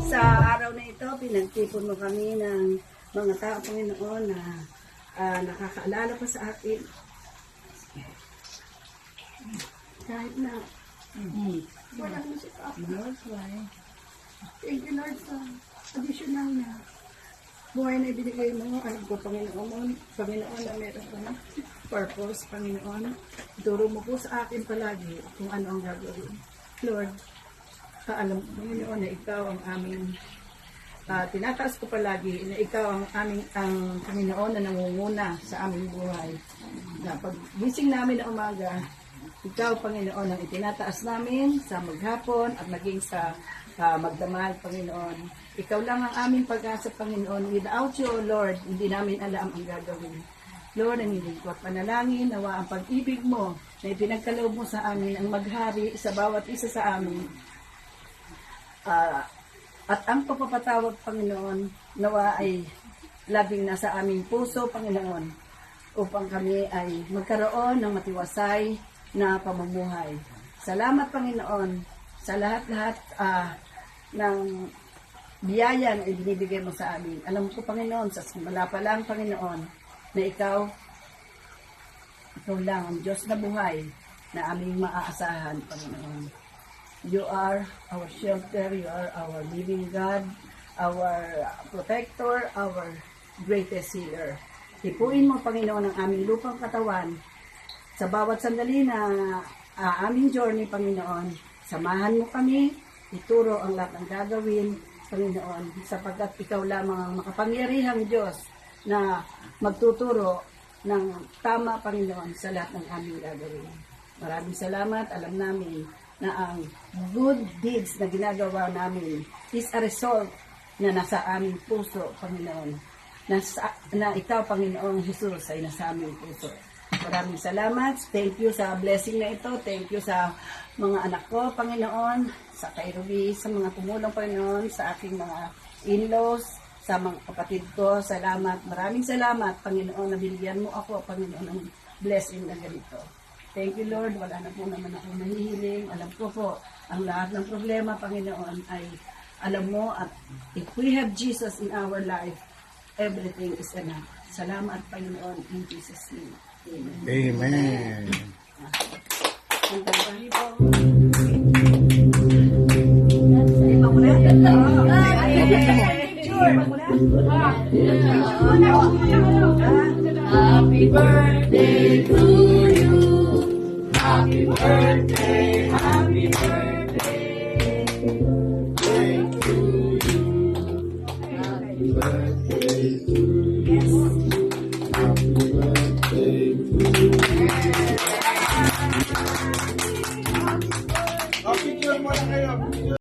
Sa araw na ito, pinagtipon mo kami ng mga tao, Panginoon, na nakakaalala pa sa akin. Kahit na wala mo si Papa. Thank you, Lord, sa additional na buhay na ibinigay mo. Alam ko, Panginoon, na meron ka na purpose, Panginoon. Ituro mo po sa akin palagi kung ano ang gagawin. Lord, alam ko, Panginoon, na ikaw ang aming tinataas ko palagi na ikaw ang aming Panginoon na nangunguna sa aming buhay. Na pag gising namin na umaga, ikaw, Panginoon, ang itinataas namin sa maghapon at maging sa magdamag, Panginoon. Ikaw lang ang aming pag-asa, Panginoon. Without you, Lord, hindi namin alam ang gagawin. Lord, ang hiling ko at panalangin, nawa ang pag-ibig mo na ipinagkaloob mo sa amin ang maghari sa bawat isa sa amin. At ang pagpapatawag, Panginoon, nawa ay laging nasa aming puso, Panginoon, upang kami ay magkaroon ng matiwasay na pamumuhay. Salamat, Panginoon, sa lahat-lahat ng biyaya na ibinibigay mo sa amin. Alam ko, Panginoon, sa simula pa lang, Panginoon, na ikaw lang ang Diyos na buhay na aming maaasahan, Panginoon. You are our shelter, you are our living God, our protector, our greatest healer. Hipuin mo, Panginoon, ang aming lupang katawan sa bawat sandali na aming journey, Panginoon. Samahan mo kami, ituro ang lahat ng gagawin, Panginoon, sapagkat ikaw lamang ang makapangyarihang Diyos na magtuturo ng tama, Panginoon, sa lahat ng aming gagawin. Maraming salamat. Alam namin na ang good deeds na ginagawa namin is a result na nasa aming puso, Panginoon. Na ikaw, Panginoong Jesus, ay nasa aming puso. Maraming salamat. Thank you sa blessing na ito. Thank you sa mga anak ko, Panginoon, sa kay Ruby, sa mga tumulong, Panginoon, sa aking mga in-laws, sa mga kapatid ko. Salamat. Maraming salamat, Panginoon, na binigyan mo ako, Panginoon, ng blessing na ganito. Thank you, Lord. Wala na po naman ako nahihiling. Alam ko po, ang lahat ng problema, Panginoon, ay alam mo, at if we have Jesus in our life, everything is enough. Salamat, Panginoon, in Jesus' name. Amen. Happy birthday to you. Happy birthday, happy birthday to you. Happy birthday to you.